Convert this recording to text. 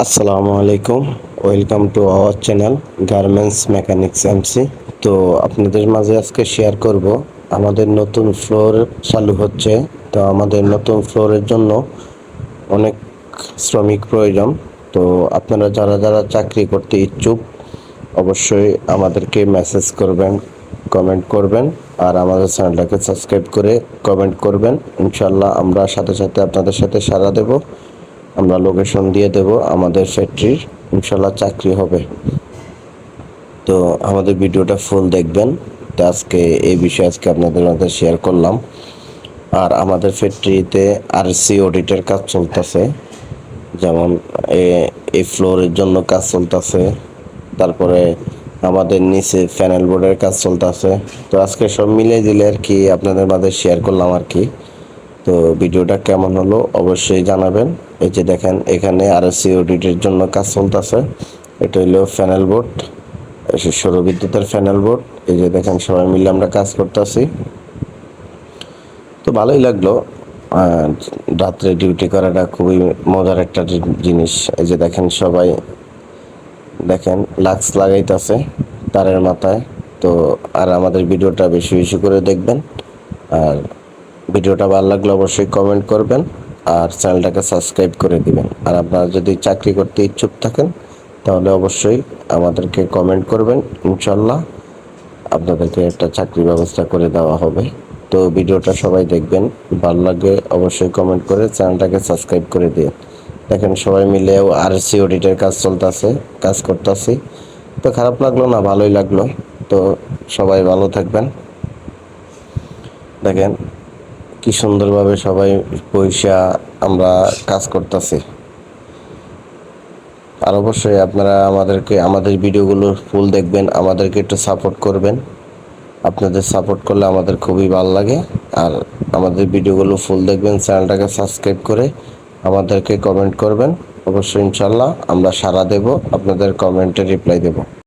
আসসালামু আলাইকুম। Welcome to our channel garments mechanics MC. তো আপনাদের মাঝে আজকে শেয়ার করব আমাদের নতুন ফ্লোর চালু হচ্ছে। তো আমাদের নতুন ফ্লোরের জন্য অনেক শ্রমিক প্রয়োজন। তো আপনারা যারা যারা চাকরি করতে ইচ্ছুক অবশ্যই আমাদেরকে মেসেজ করবেন, কমেন্ট করবেন, আর আমাদের চ্যানেলটাকে সাবস্ক্রাইব করে কমেন্ট করবেন। ইনশাল্লাহ আমরা সাথে সাথে আপনাদের সাথে সাড়া দেব। আমরা লোকেশন দিয়ে দেব আমাদের ফ্যাক্টরির, ইনশাল্লাহ চাকরি হবে। তো আমাদের ভিডিওটা ফুল দেখবেন। তো আজকে এই বিষয়ে আপনাদের মধ্যে শেয়ার করলাম। আর আমাদের ফ্যাক্টরিতে আরসি অডিটের কাজ চলতেছে, যেমন এই ফ্লোরের জন্য কাজ চলতেছে, তারপরে আমাদের নিচে প্যানেল বোর্ডের কাজ চলতেছে। তো আজকে সব মিলিয়ে দিলে আর কি আপনাদের মাঝে শেয়ার করলাম আর কি। তো ভিডিওটা কেমন হলো অবশ্যই জানাবেন। এই যে দেখেন এখানে আরএসসি অডিটের জন্য কাজ চলতেছে। এটা হলো প্যানেল বোর্ড, সৌর বিদ্যুতের প্যানেল বোর্ড। এই যে দেখেন সবাই মিলে আমরা কাজ করতেছি। তো ভালোই লাগলো। রাত্রে ডিউটি করাটা খুবই মজার একটা জিনিস। এই যে দেখেন সবাই দেখেন লাক্স লাগাইতেছে তারের মাথায়। তো আর আমাদের ভিডিওটা বেশি বেশি করে দেখবেন। আর ভিডিওটা ভালো লাগলে অবশ্যই কমেন্ট করবেন আর চ্যানেলটাকে সাবস্ক্রাইব করে দিবেন। আর আপনারা যদি চাকরি করতে ইচ্ছুক থাকেন তাহলে অবশ্যই আমাদেরকে কমেন্ট করবেন। ইনশাল্লাহ আপনাদেরকে একটা চাকরির ব্যবস্থা করে দেওয়া হবে। তো ভিডিওটা সবাই দেখবেন, ভালো লাগে অবশ্যই কমেন্ট করে চ্যানেলটাকে সাবস্ক্রাইব করে দিন। দেখেন সবাই মিলেও আরসি অডিটের কাজ চলতেছে, কাজ করতেছি। তো খারাপ লাগলো না, ভালোই লাগলো। তো সবাই ভালো থাকবেন। দেখেন কি সুন্দরভাবে সবাই পয়সা আমরা কাজ করতেছি। আর অবশ্যই আপনারা আমাদের ভিডিওগুলো ফুল দেখবেন, আমাদেরকে একটু সাপোর্ট করবেন। আপনাদের সাপোর্ট করলে আমাদের খুবই ভালো লাগে। আর আমাদের ভিডিওগুলো ফুল দেখবেন, চ্যানেলটাকে সাবস্ক্রাইব করে আমাদেরকে কমেন্ট করবেন। অবশ্যই ইনশাল্লাহ আমরা সাড়া দেব, আপনাদের কমেন্টে রিপ্লাই দেব।